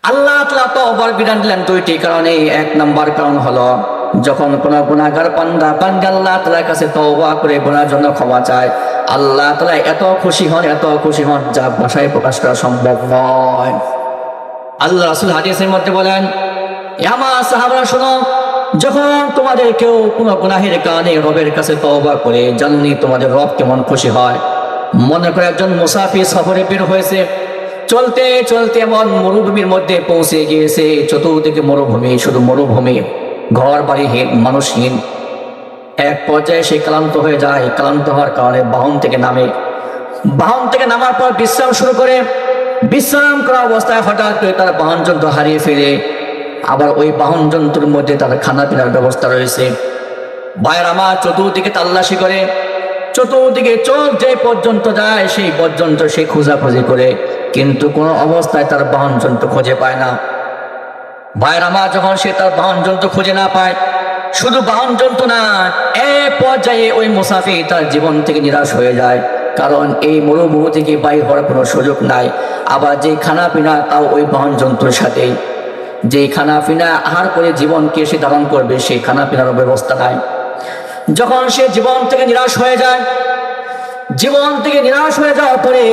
আল্লাহ তাআলা তওবার বিধান দিলেন দুইটি কারণে। এক নম্বর কারণ হলো যখন কোন গুনাহগার বান্দা আল্লাহ তাআলার কাছে তওবা করে গুনাহের জন্য ক্ষমা চায়, আল্লাহ তাআলা এত খুশি হন যা ভাষায় প্রকাশ করা সম্ভব নয়। আল্লাহ রাসূল হাদিসের মধ্যে বলেন, আমার সাহাবারা শোনো, যখন তোমাদের কেউ কোনো গুনাহের কারণে রবের কাছে তওবা করে, জাননি তোমাদের রব কেমন খুশি হয়। মনে করে একজন মুসাফির সফরে বের হয়েছে, চলতে চলতে এমন মরুভূমির মধ্যে পৌঁছে গিয়েছে, চতুর্দিকে মরুভূমি, শুধু মরুভূমি, ঘর বাড়িহীন, মানুষহীন। এক পর্যায়ে সে ক্লান্ত হয়ে যায়। ক্লান্ত হওয়ার কারণে বাহন থেকে নামে। বাহন থেকে নামার পর বিশ্রাম শুরু করে। বিশ্রাম করা অবস্থায় হঠাৎ করে তার বাহন যন্ত্র হারিয়ে ফেলে। আবার ওই বাহন যন্ত্রের মধ্যে তার খানা পিনার ব্যবস্থা রয়েছে। ভাইয়ের আমার, চতুর্দিকে তাল্লাশি করে, চতুর্দিকে চোখ যে পর্যন্ত যায় সেই পর্যন্ত সে খোঁজাখুঁজি করে, কিন্তু কোনো অবস্থায় তার বাহন যন্ত্র খুঁজে পায় না। ভাইয়ের আমার, যখন সে তার বাহন যন্ত্র খুঁজে না পায়, শুধু বাহন যন্ত্র না, এক পর্যায়ে ওই মুসাফির তার জীবন থেকে নিরাশ হয়ে যায়। কারণ এই মরুভূমি থেকে বাইর হওয়ার কোনো সুযোগ নাই। আবার যে খানা পিনা তাও ওই বাহন যন্ত্রের সাথেই। যেই খানা পিনা আহার করে জীবনকে সে ধারণ করবে, সেই খানা পিনার ব্যবস্থা নাই। যখন সে জীবন থেকে নিরাশ হয়ে যায়, জীবন থেকে নিরাশ হয়ে যাওয়ার পরে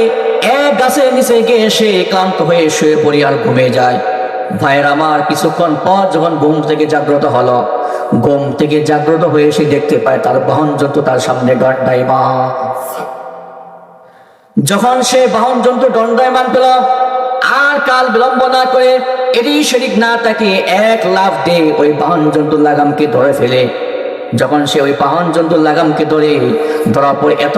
এক গাছের নিচে গিয়ে সে ক্লান্ত হয়ে শুয়ে পড়ে আর ঘুমিয়ে যায়। ভাইয়ের আমার, কিছুক্ষণ পর যখন ঘুম থেকে জাগ্রত হলো, ঘুম থেকে জাগ্রত হয়ে সে দেখতে পায় তার বাহন যন্ত্র তার সামনে দণ্ডায়মান। যখন সে বাহন যন্ত্র দণ্ডায়মান পেল, আর কাল বিলম্ব না করে এদিক সেদিক না তাকিয়ে এক লাফ দিয়ে ওই বাহন যন্ত্র লাগামকে ধরে ফেলে। যখন সে ওই বাহন যন্ত্র লাগামকে ধরার পর এত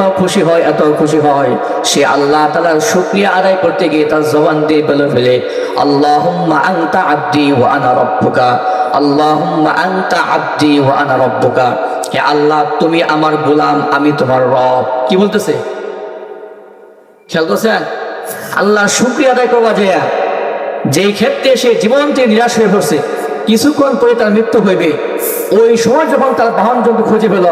খুশি হয়, সে আল্লাহ তাআলার শুকরিয়া আদায় করতে গিয়ে তার জবান দিয়ে বলে ফেলে, আল্লাহুম্মা আনতা আবদি ওয়া আনা রাব্বুকা, আল্লাহুম্মা আনতা আবদি ওয়া আনা রাব্বুকা। হে আল্লাহ, তুমি আমার গোলাম, আমি তোমার রব। কি বলতেছে? খেয়াল করছেন? আল্লাহ শুকরিয়া আদায় করবা যায়, যেই ক্ষেত্রে সে জীবন থেকে নিরাশ হয়ে পড়ছে, কিছুক্ষণ পরে তার মৃত্যু হইবে। ওই সময় যখন তার বাহন যন্ত্র খুঁজে পেল,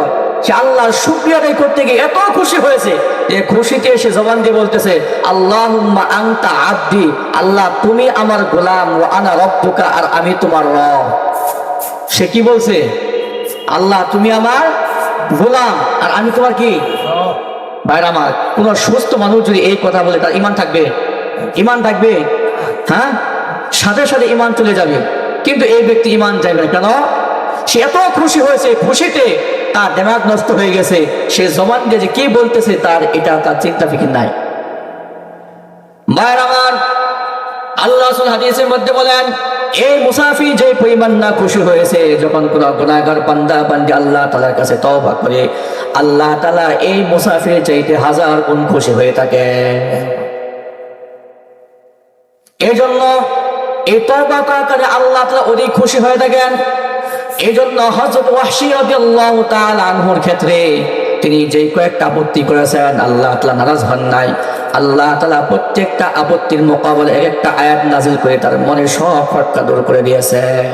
সে আল্লাহর শুকরিয়া আদায় করতে গিয়ে এত খুশি হয়েছে যে খুশিতে সে জবান দিয়ে বলতেছে, আল্লাহুম্মা আনতা আবদি, আল্লাহ তুমি আমার গোলাম, ওয়া আনা রাব্বুকা, আর আমি তোমার রব। সে কি বলছে? আল্লাহ তুমি আমার গোলাম আর আমি তোমার কি? ভাইরা আমার, কোন সুস্থ মানুষ যদি এই কথা বলে তার ঈমান থাকবে? ঈমান থাকবে? হ্যাঁ, সাথে সাথে ঈমান চলে যাবে। কিন্তু এই ব্যক্তি ঈমান যাবে না। কেন? সে এত খুশি হয়েছে, খুশিতে তার দিমাগ নষ্ট হয়ে গেছে। সে জবান দিয়ে যে কি বলতেছে তার চিন্তা ফিকির নাই। ভাইরা আমার, আল্লাহ রাসূল হাদিসের মধ্যে বলেন, এই মুসাফির যে পরিমাণ না খুশি হয়েছে, যখন কোন গুনাহগার বান্দা বান্দি আল্লাহ তাআলার কাছে তওবা করে, আল্লাহ তাআলা এই মুসাফির চাইতে 1000 গুণ খুশি হয়ে থাকে। এই জন্য এই তওবা করার আল্লাহ তাআলা অধিক খুশি হয়ে থাকেন। এই জন্য হযরত ওয়াহশী রাদিয়াল্লাহু তাআলা আনহুর ক্ষেত্রে তিনি যে কয়েকটা আপত্তি করেছেন, আল্লাহ তাআলা নারাজ হন নাই। আল্লাহ তাআলা প্রত্যেকটা আপত্তির মোকাবেলায় এক একটা আয়াত নাযিল করে তার মনে সব খটকা দূর করে দিয়েছেন।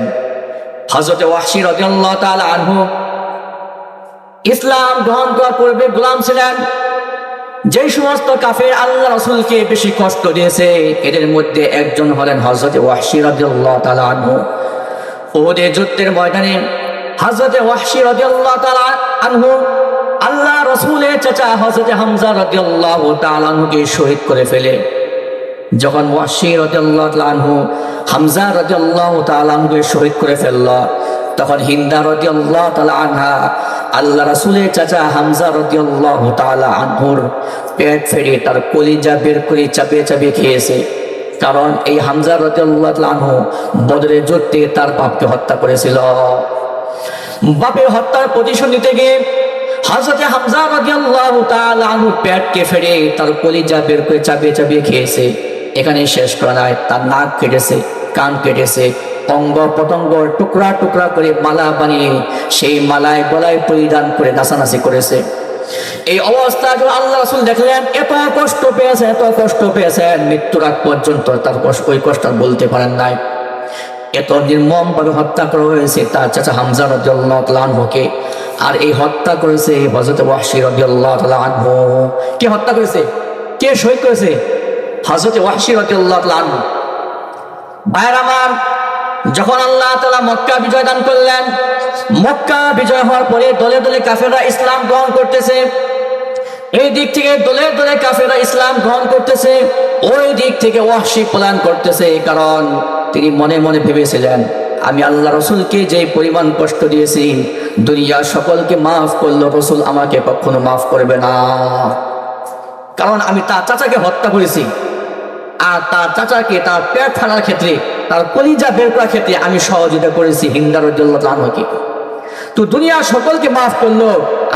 হযরত ওয়াহশী রাদিয়াল্লাহু তাআলা আনহু ইসলাম গ্রহণ করার পূর্বে গোলাম ছিলেন। যে সমস্ত কাফের আল্লাহ রাসূলকে বেশি কষ্ট দিয়েছে, এদের মধ্যে একজন হলেন হযরত ওয়াহশী রাদিয়াল্লাহু তাআলা আনহু। উহুদের যুদ্ধের ময়দানে হযরত ওয়াহশী রাদিয়াল্লাহু তাআলা আনহু আল্লাহ রাসূলের চাচা হযরত হামজা রাদিয়াল্লাহু তাআলা আনহুকে শহীদ করে ফেলে। যখন ওয়াহশী রাদিয়াল্লাহু তাআলা আনহু হামজা রাদিয়াল্লাহু তাআলা আনহুকে শহীদ করে ফেলল, তখন হিন্দা রাদিয়াল্লাহু তাআলা আনহা আল্লাহ রাসূলের চাচা হামজা রাদিয়াল্লাহু তাআলা আনহুর পেট ফেড়ে তার কলিজা বের করে চাপিয়ে চাপিয়ে খেয়েছে। কারণ এই হামজা রাদিয়াল্লাহু তাআলা আনহু বদরের যুদ্ধে তার বাপকে হত্যা করেছিল। বাপের হত্যার প্রতিশোধ নিতে গিয়ে হযরত হামজা রাদিয়াল্লাহু তাআলা আনহু পেটকে ফেড়ে তার কলিজা বের করে চাপিয়ে চাপিয়ে খেয়েছে। এখানে শেষ করা নয়, তার নাক কেটেছে, কান কেটেছে, অঙ্গ প্রত্যঙ্গ টুকরা টুকরা করে মালা বানিয়ে সেই মালায় গলায় পরিধান করে নাচানাচি করেছে। এই অবস্থা আল্লাহ রাসূল দেখলেন, এত কষ্ট পেয়েছেন, মৃত্যুর আগ পর্যন্ত তার ওই কষ্ট বলতে পারেন নাই। এত নির্মম ভাবে হত্যা করা হয়েছে তার চাচা হামজা রাদিয়াল্লাহু তাআলা আনহুকে। আর এই হত্যা করেছে হযরত ওয়াহশী রাদিয়াল্লাহু তাআলা আনহু। কে হত্যা করেছে? কে শহীদ করেছে? হযরত ওয়াহশী রাদিয়াল্লাহু তাআলা আনহু। ভাইয়ের আমার, যখন আল্লাহ তাআলা মক্কা বিজয় দান করলেন, মক্কা বিজয় হওয়ার পরে দলে দলে কাফেররা ইসলাম গ্রহণ করতেছে। এই দিক থেকে দলে দলে কাফেররা ইসলাম গ্রহণ করতেছে, ওই দিক থেকে ওয়াহশী পলায়ন করতেছে। কারণ তিনি মনে মনে ভেবেছিলেন, আমি আল্লাহ রসুলকে যে পরিমাণ কষ্ট দিয়েছি, দুনিয়ার সকলকে মাফ করলো, রসুল আমাকে কখনো মাফ করবে না। কারণ আমি তার চাচাকে হত্যা করেছি, আর তার চাচাকে তার পেট ফাটার ক্ষেত্রে, তার কলিজা বের করার ক্ষেত্রে আমি সহযোগিতা করেছি হিন্দা রাদিয়াল্লাহু আনহুকে। তো দুনিয়ার সকলকে মাফ করলো,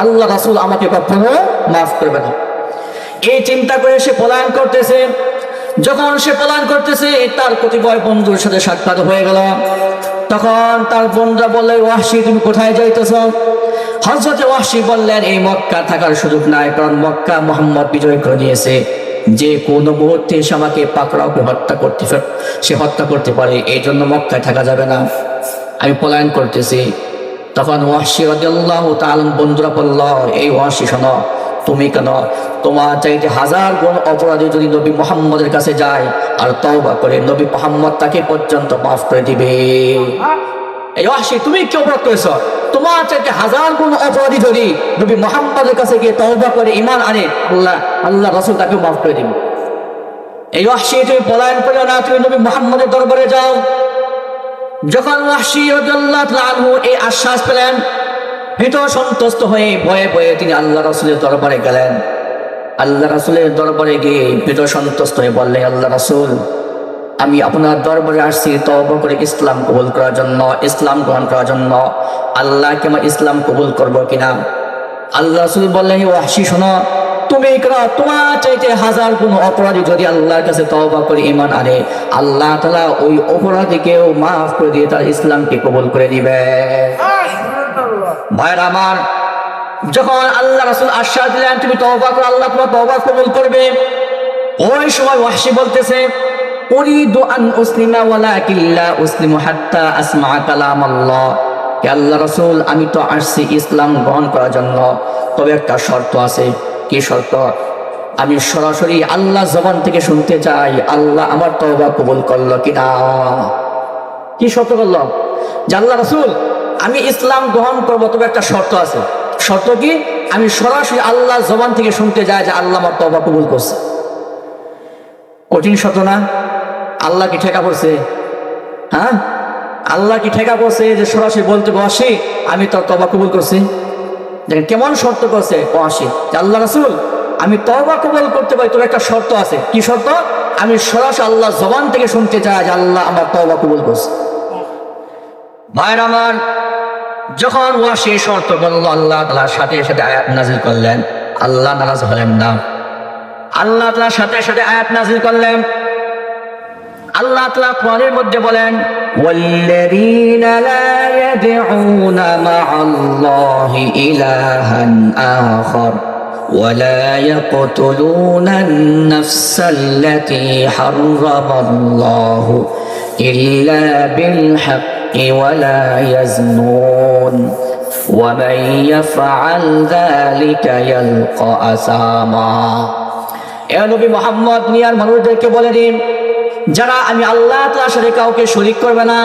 আল্লাহ রাসূল আমাকে কখনো মাফ করবে না। এই চিন্তা করে সে পলায়ন করতেছে। যখন সে পলায়ন করতেছে, তার কতিপয় বন্ধুর সাথে সাক্ষাৎ হয়ে গেল। তখন তার বন্ধুরা বললে, ওয়াহশী তুমি কোথায় যাইতেছ? হযরত ওয়াহশী বললেন, এই মক্কা থাকার সুযোগ নাই, কারণ মক্কা মুহাম্মদ বিজয় করে নিয়েছে। যে কোনো মুহূর্তে সে আমাকে পাকড়াও করে হত্যা করতে পারে, এই জন্য মক্কায় থাকা যাবে না, আমি পলায়ন করতেছি। তখন ওয়াহশী রাদিয়াল্লাহু তাআলা বন্ধুরা বলল, এই ওয়াহশী শোনো, তুমি কেন, তোমার চাইতে 1000 গুণ অপরাধী যদি নবী মুহাম্মদের কাছে যায় আর তওবা করে, নবী মুহাম্মদ তাকে পর্যন্ত মাফ করে দিবে। এই ওয়াহশী, তুমি কি অপরাধ করেছো? তোমার চাইতে 1000 গুণ অপরাধী যদি নবী মুহাম্মদের কাছে গিয়ে তওবা করে ঈমান আনে, আল্লাহ রাসূল তাকে মাফ করে দিবে। এই ওয়াহশী, তুমি পলায়ন করো না, তুমি নবী মুহাম্মদের দরবারে যাও। যখন ওয়াহশী রাদিয়াল্লাহু তাআলা আনহু এই আশ্বাস পেলেন, ভীত সন্ত্রস্ত হয়ে ভয়ে ভয়ে তিনি আল্লাহ রাসূলের দরবারে গেলেন। আল্লাহ রাসূলের দরবারে গিয়ে ভীত সন্ত্রস্ত হয়ে বললেন, আল্লাহ রাসূল, আমি আপনার দরবারে আসছি তওবা করে ইসলাম কবুল করার জন্য, ইসলাম গ্রহণ করার জন্য। আল্লাহ কি আমার ইসলাম কবুল করবো কিনা? আল্লাহ রাসূল বললেন, ওয়াহশী শোনো, তুমি তোমার চাইতে 1000 গুণ অপরাধী যদি আল্লাহর কাছে তওবা করে ঈমান আনে, আল্লাহ তাআলা ওই অপরাধীকেও মাফ করে দিয়ে তার ইসলামকে কবুল করে দিবে। ভাইরা আমার, যখন আল্লাহ রাসূল আশ্বাস দিলেন তুমি তওবা করো, আল্লাহ তোমার তওবা কবুল করবে, ওই সময় ওয়াহশী বলতেছে, উরিদু আন উসলিমা ওয়ালাকিন লা উসলিমু হাত্তা আসমা কালাম আল্লাহ। হে আল্লাহ রাসূল, আমি তো আসছি ইসলাম গ্রহণ করার জন্য, তবে একটা শর্ত আছে। কি শর্ত? আমি সরাসরি আল্লাহ জবান থেকে শুনতে চাই আল্লাহ আমার তওবা কবুল করলো কিনা। কি শর্ত করলো? যে আল্লাহ রাসূল, আমি ইসলাম গ্রহণ করবো, তবে একটা শর্ত আছে। শর্ত কি? আমি সরাসরি আল্লাহ জবান থেকে শুনতে যাই যে আল্লাহ আমার তওবা কবুল করছে। কঠিন শর্ত না? আল্লাহ কি ঠেকা পড়ছে? হ্যাঁ, আল্লাহ কি ঠেকা পড়ছে যে সরাসরি বলতে বসে আমি তোর তওবা কবুল করছি? দেখেন কেমন শর্ত করছে ওয়াহশী, যে আল্লাহ রাসূল, আমি তওবা কবুল করতে পারি, তবে একটা শর্ত আছে। কি শর্ত? আমি সরাসরি আল্লাহ জবান থেকে শুনতে চাই যে আল্লাহ আমার তওবা কবুল করছে। ভাইরা আমার, যখন ওয়াহশী শর্ত করল, আল্লাহ তাআলার সাথে সাথে আয়াত নাযিল করলেন। আল্লাহ নারাজ হলেন না, আল্লাহ তাআলার সাথে সাথে আয়াত নাযিল করলেন। আল্লাহ তাআলা কোরআনের মধ্যে বলেন, ওয়াল্লাযীনা লা ইয়াদউনা মা'আল্লাহি ইলাহান আখার ওয়া লা ইয়াকতুলুনান নাফসাল্লাতী হারামাল্লাহু ইল্লা বিল হাক্কি ওয়া লা ইয়াজনুন ওয়া মান ইয়াফআল যালিকা ইয়ালকা আসামা। এ নবী মুহাম্মদ, দুনিয়ার মানুষদেরকে বলে দিন, যারা আমি আল্লাহ তাআলার সাথে কাউকে শরীক করবে না,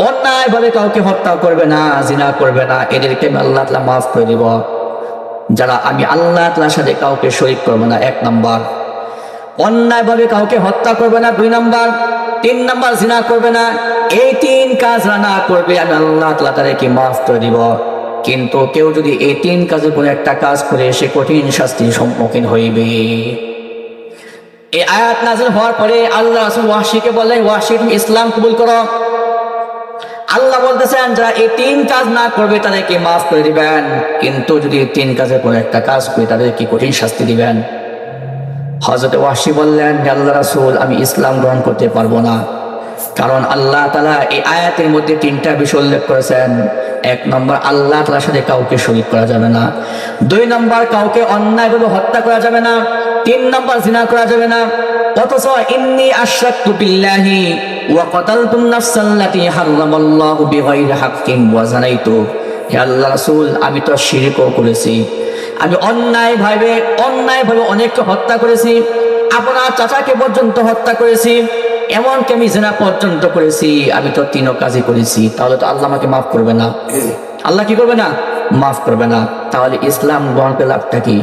অন্যায়ভাবে কাউকে হত্যা করবে না, জিনা করবে না, এদেরকে আমি আল্লাহ তাআলা মাফ করে দিব। যারা আমি আল্লাহ তাআলার সাথে কাউকে শরীক করবে না, 1 নাম্বার। অন্যায়ভাবে কাউকে হত্যা করবে না, 2 নাম্বার। 3 নাম্বার, জিনা করবে না। এই 3 কাজ না করবে, আমি আল্লাহ তাআলা তাদেরকে মাফ করে দিব। কিন্তু কেউ যদি এই 3 কাজের কোনো একটা কাজ করে, সে কঠিন শাস্তির সম্মুখীন হইবে। এই আয়াত নাযিল হওয়ার পরে আল্লাহ রাসূল ওয়াহশীকে বললেন, ওয়াহশী তুমি ইসলাম কবুল করো। আল্লাহ বলতেছেন, যারা এই 3 কাজ না করবে তাদেরকে মাফ করে দিবেন, কিন্তু যদি এই 3 কাজের কোনো একটা কাজ করে তাদেরকে কঠিন শাস্তি দিবেন। হযরত ওয়াহশী বললেন, হে আল্লাহ রাসূল, আমি ইসলাম গ্রহণ করতে পারবো না, কারণ আল্লাহ তাআলা এই আয়াতের মধ্যে 3টা বিষয় উল্লেখ করেছেন। 1 নম্বর, আল্লাহ তাআলার সাথে কাউকে শরীক করা যাবে না। 2 নম্বর, কাউকে অন্যায়ভাবে হত্যা করা যাবে না। 3 নম্বর, জিনা করা যাবে না। অথচ ইন্নী আশরাকতু বিল্লাহি ওয়া কাতালতুন নাফসাল্লাতী হারামাল্লাহু বিগাইরি হাক্কিন ওয়া যানাইতু। হে আল্লাহ রাসূল, আমি তো শিরকও করেছি, আমি অন্যায়ভাবে অনেককে হত্যা করেছি, আপনার চাচাকে পর্যন্ত হত্যা করেছি। এমনকি আমি জিনা পর্যন্ত করেছি, আমি তো 3 কাজই করেছি, তাহলে তো আল্লাহ আমাকে মাফ করবে না। আল্লাহ কি করবে না? মাফ করবে না। তাহলে ইসলাম গ্রহণ করে লাভটা কি?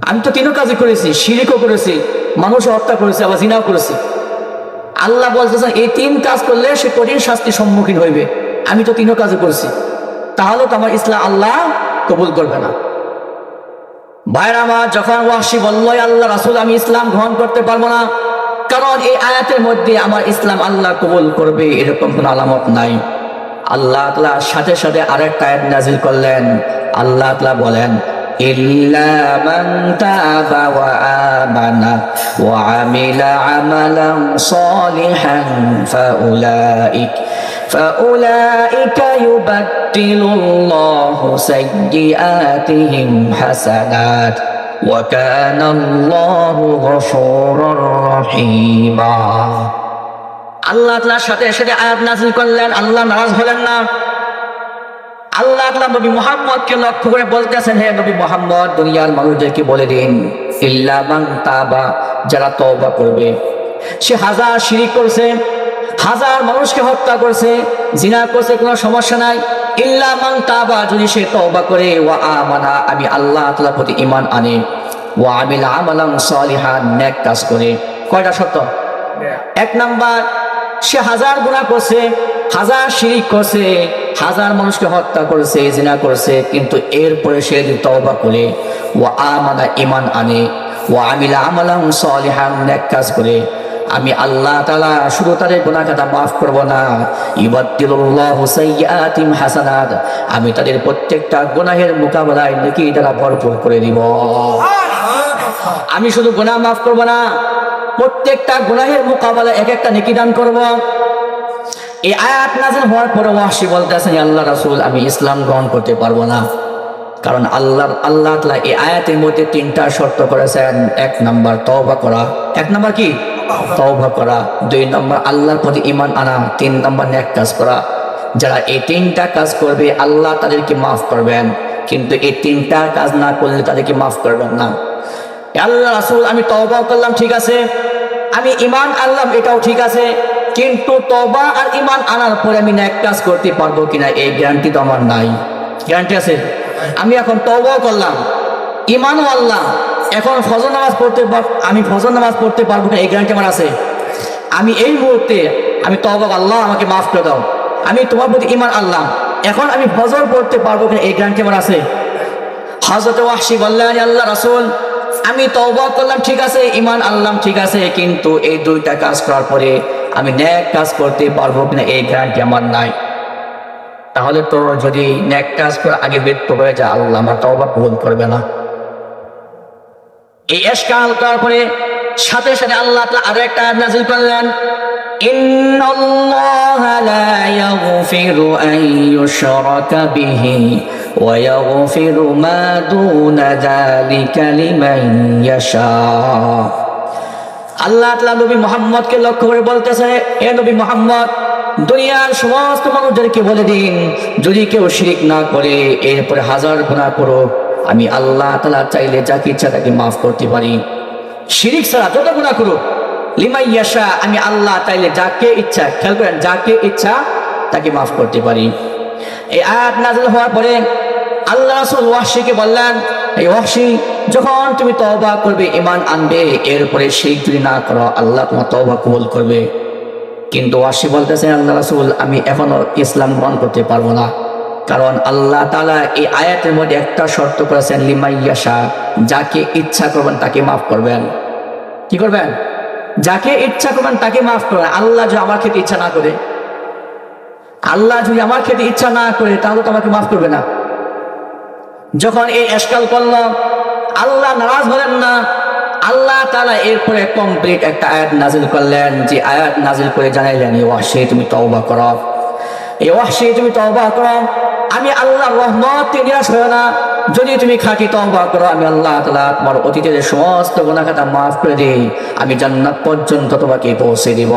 আমি তো 3 কাজই করেছি, শিরকও করেছি, মানুষ হত্যা করেছি, আবার জিনাও করেছি। আল্লাহ বলতেছেন এই 3 কাজ করলে সে কঠিন শাস্তির সম্মুখীন হইবে। আমি তো 3 কাজই করেছি, তাহলে তো আমার ইসলাম আল্লাহ কবুল করবে না। ভাইরা আমার, যখন ওয়াহশী বলল আল্লাহ রাসূল আমি ইসলাম গ্রহণ করতে পারবো না, কারণ এই আয়াতের মধ্যে আমার ইসলাম আল্লাহ কবুল করবে এরকম কোনো আলামত নাই, আল্লাহ তাআলা সাথে সাথে আরেকটা আয়াত নাযিল করলেন। আল্লাহ তাআলা বলেন ইল্লা মান তাবা ওয়া আমানা ওয়া আমিলা আমালান সালিহান ফাউলাইকা ইউবাদদিলুল্লাহু সাইয়্যাতিহিম হাসানাত ওয়া কানাল্লাহু গফুরুর রহিমা। আল্লাহ তাআলার সাথে সাথে আয়াত নাযিল করলেন, আল্লাহ নারাজ হলেন না। আল্লাহ তাআলা নবী মুহাম্মদকে লক্ষ্য করে বলতেছেন, হে নবী মুহাম্মদ, দুনিয়ার মানুষদেরকে বলে দিন ইল্লা মান তাবা, যারা তওবা করবে। সে হাজার শিরক করছে, হাজার মানুষকে হত্যা করছে, জিনা করছে, কোনো সমস্যা নাই। ইল্লা মান তাবা, যদি সে তওবা করে, ওয়া আমানা, আমি আল্লাহ তাআলার প্রতি ঈমান আনে, ওয়া আমিলা আমালান সালিহান, নেক কাজ করে। কয়টা শর্ত? 1 নাম্বার, সে হাজার গুনাহ করছে, হাজার শিরক করছে, হাজার মানুষকে হত্যা করেছে, জিনা করছে, কিন্তু এরপরে সে যদি তওবা করে, ওয়া আমানা, ঈমান আনে, ওয়া আমিলা আমালান সালিহান, নেক কাজ করে, আমি আল্লাহ তাআলা শুধু তাদের গুনাহ খাতা মাফ করব না, ইউবাদদিলুল্লাহু সাইয়্যাতিহিম হাসানাত, আমি তাদের প্রত্যেকটা গুনাহের মোকাবেলায় নেকি দ্বারা ভরপুর করে দিব। আমি শুধু গুনাহ মাফ করব না, প্রত্যেকটা গুনাহের মোকাবেলায় এক একটা নেকি দান করব। এই আয়াত নাযিল হওয়ার পরে ওয়াহশী বলতেছেন, আল্লাহ রাসূল আমি ইসলাম গ্রহণ করতে পারবো না, কারণ আল্লাহ তাআলা এই আয়াতের মধ্যে 3টা শর্ত করেছেন। 1 নাম্বার তওবা করা, 1 নাম্বার কি? তওবা করা। 2 নাম্বার আল্লাহর প্রতি ঈমান আনা, 3 নাম্বার নেক কাজ করা। যারা এই 3টা কাজ করবে আল্লাহ তাদেরকে মাফ করবেন, কিন্তু এই 3টা কাজ না করলে তাদেরকে মাফ করবেন না। আল্লাহ রাসূল আমি তওবা করলাম, ঠিক আছে, আমি ঈমান আনলাম, এটাও ঠিক আছে, কিন্তু তওবা আর ঈমান আনার পরে আমি নেক কাজ করতে পারবো কিনা এই গ্যারান্টি তো আমার নাই। গ্যারান্টি আছে? আমি এখন তওবা করলাম, ঈমানও আনলাম, এখন ফজর নামাজ পড়তে আমি ফজর নামাজ পড়তে পারবো না এই গ্যারান্টি আমার আছে? আমি এই মুহূর্তে আমি তওবা, আল্লাহ আমাকে মাফ করে দাও, আমি তোমার প্রতি ঈমান আনলাম, এখন আমি ফজর পড়তে পারবো কিনা এই গ্যারান্টি আমার আছে? হযরত ওয়াহশী বললেন, আল্লাহ রাসূল আমি তওবা করলাম, ঠিক আছে, ঈমান আনলাম, ঠিক আছে, কিন্তু এই 2টা কাজ করার পরে আমি নেক কাজ করতে পারবো কিনা এই গ্যারান্টি আমার নাই। তাহলে তো যদি নেক কাজ করে আগে ব্যর্থ হয়ে যায়, আল্লাহ আমার তওবা কবুল করবে না। এই ইশকাল করার পরে সাথে সাথে আল্লাহ তাআলা আরেকটা আয়াত নাযিল করলেন, ইন্নাল্লাহা লা ইয়াগফিরু আন ইউশরাকা বিহি ওয়া ইয়াগফিরু মা দুনা যালিকা লিমান ইয়াশা। আল্লাহ তাআলা নবী মুহাম্মদকে লক্ষ্য করে বলতেছে, হে নবী মুহাম্মদ, দুনিয়ার সমস্ত মানুষদেরকে বলে দিন যদি কেউ শিরক না করে এরপরে হাজার গুনাহ করো, আমি আল্লাহ তাআলা চাইলে যাকে ইচ্ছা তাকে মাফ করতে পারি। শিরক ছাড়া যত গুনাহ করো, লিমান ইয়াশা, আমি আল্লাহ চাইলে যাকে ইচ্ছা, খেয়াল করেন, যাকে ইচ্ছা তাকে মাফ করতে পারি। এই আয়াত নাযিল হওয়ার পরে আল্লাহ রাসূল ওয়াহশীকে বললেন, এই ওয়াহশী, যখন তুমি তওবা করবে, ঈমান আনবে, এরপরে শিরক যদি না করো, আল্লাহ তোমার তওবা কবুল করবে। কিন্তু ওয়াহশী বলতেছেন, আল্লাহ রাসূল আমি এখনো ইসলাম গ্রহণ করতে পারবো না, কারণ আল্লাহ তাআলা এই আয়াতের মধ্যে একটা শর্ত করেছেন, লিমান ইয়াশা, যাকে ইচ্ছা করবেন তাকে মাফ করবেন। কি করবেন? যাকে ইচ্ছা করবেন তাকে মাফ করবেন। আল্লাহ যদি আমার ক্ষেত্রে ইচ্ছা না করে, আল্লাহ যদি আমার ক্ষেত্রে ইচ্ছা না করে, তাহলে তো আমাকে মাফ করবে না। যখন এই ইশকাল করলাম, আল্লাহ নারাজ হলেন না। আল্লাহ তাআলা এরপরে কমপ্লিট একটা আয়াত নাযিল করলেন, যে আয়াত নাযিল করে জানাইলেন, এই ওয়াহশী তুমি তওবা করো, এই ওয়াহশী তুমি তওবা করো, আমি আল্লাহর রহমতে নিরাশ হও না, যদি তুমি খাঁটি তওবা করো, আমি আল্লাহ তাআলা তোমার অতীতের সমস্ত গুনাহ খাতা মাফ করে দিই, আমি জান্নাত পর্যন্ত তোমাকে পৌঁছে দিব।